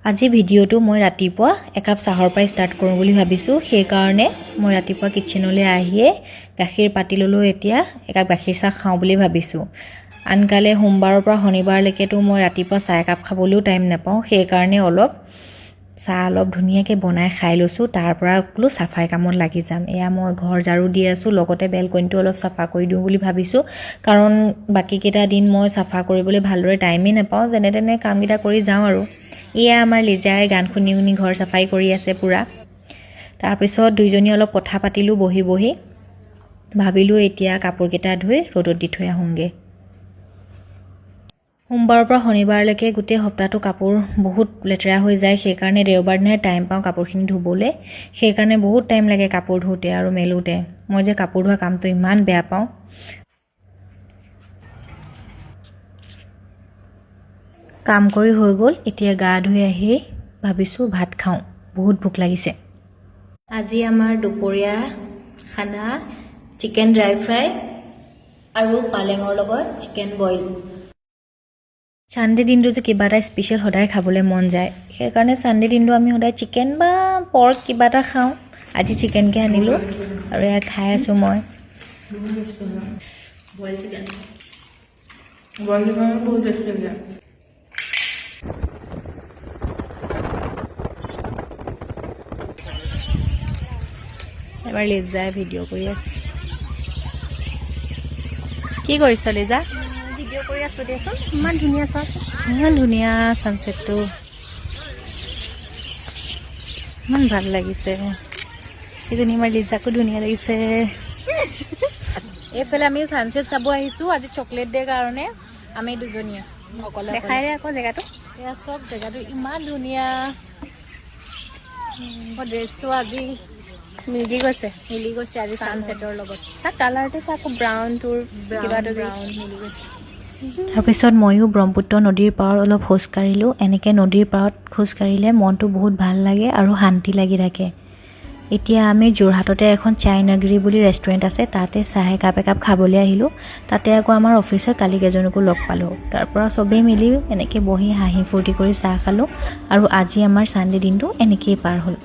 আজি ভিডিঅ'টো মই ৰাতিপুৱা একাপ চাহৰ পৰা ষ্টাৰ্ট কৰোঁ বুলি ভাবিছোঁ। সেই কাৰণে মই ৰাতিপুৱা কিচেনলৈ আহিয়ে গাখীৰ পাতি ল'লোঁ। এতিয়া একাপ গাখীৰ চাহ খাওঁ বুলি ভাবিছোঁ। আনকালে সোমবাৰৰ পৰা শনিবাৰলৈকেতো মই ৰাতিপুৱা চাহ একাপ খাবলৈও টাইম নাপাওঁ। সেই কাৰণে চাহ অলপ ধুনীয়াকৈ বনাই খাই লৈছোঁ। তাৰ পৰা বোলো চাফাই কামত লাগি যাম। এয়া মই ঘৰ ঝাৰু দি আছোঁ, লগতে বেলকনিটো অলপ চাফা কৰি দিওঁ বুলি ভাবিছোঁ। কাৰণ বাকীকেইটা দিন মই চাফা কৰিবলৈ ভালদৰে টাইমেই নাপাওঁ। যেনে তেনে কামকেইটা কৰি যাওঁ আৰু। এয়া আমাৰ লিজাই গান শুনি শুনি ঘৰ চাফাই কৰি আছে পূৰা। তাৰপিছত দুইজনী অলপ কথা পাতিলোঁ বহি বহি। ভাবিলোঁ এতিয়া কাপোৰকেইটা ধুই ৰ'দত দি থৈ আহোঁগৈ। সোমবাৰৰ পৰা শনিবাৰলৈকে গোটেই সপ্তাহটো কাপোৰ বহুত লেতেৰা হৈ যায়। সেইকাৰণে দেওবাৰ দিনাই টাইম পাওঁ কাপোৰখিনি ধুবলৈ। সেইকাৰণে বহুত টাইম লাগে কাপোৰ ধুওঁতে আৰু মেলোঁতে। মই যে কাপোৰ ধোৱা কামটো ইমান বেয়া পাওঁ। কাম কৰি হৈ গ'ল। এতিয়া গা ধুই আহি ভাবিছোঁ ভাত খাওঁ, বহুত ভোক লাগিছে। আজি আমাৰ দুপৰীয়া খানা চিকেন ড্ৰাই ফ্ৰাই আৰু পালেঙৰ লগত চিকেন বইল। ছানডে দিনটো যে কিবা এটা স্পেচিয়েল সদায় খাবলৈ মন যায়। সেইকাৰণে ছানডে দিনটো আমি সদায় চিকেন বা পৰ্ক কিবা এটা খাওঁ। আজি চিকেনকৈ আনিলোঁ আৰু এয়া খাই আছোঁ মই। বইল চিকেন বহুত টেষ্টি লাগে। এবাৰ লিজাই ভিডিঅ' কৰি আছে। কি কৰিছ লিজা? ভিডিঅ' কৰি আছোঁ দেচোন। ইমান ধুনীয়া চাহ, ইমান ধুনীয়া ছানছেটটো, ইমান ভাল লাগিছে। সেইজনী আমাৰ লিজাকো ধুনীয়া লাগিছে। এইফালে আমি ছানছেট চাব আহিছোঁ। আজি চকলেট ডে কাৰণে আমি দুজনীয়ে অকলে দেখাই দে আকৌ জেগাটো। এয়া চব জেগাটো ইমান ধুনীয়া। ড্ৰেছটো আজি মিলি গৈছে আজি ছানছেটৰ লগত। চাহ কালাৰটো চাহ আকৌ ব্ৰাউনটোৰ কিবাটো ব্ৰাউন মিলি গৈছে। তাৰপিছত ময়ো ব্ৰহ্মপুত্ৰ নদীৰ পাৰত অলপ খোজকাঢ়িলোঁ। এনেকৈ নদীৰ পাৰত খোজকাঢ়িলে মনটো বহুত ভাল লাগে আৰু শান্তি লাগি থাকে। এতিয়া আমি যোৰহাটতে এখন চাইনাগিৰি বুলি ৰেষ্টুৰেণ্ট আছে, তাতে চাহ একাপ খাবলৈ আহিলোঁ। তাতে আকৌ আমাৰ অফিচৰ কালিকেইজনকো লগ পালোঁ। তাৰ পৰা চবেই মিলি এনেকৈ বহি হাঁহি ফূৰ্তি কৰি চাহ খালোঁ। আৰু আজি আমাৰ ছানডে দিনটো এনেকৈয়ে পাৰ হ'ল।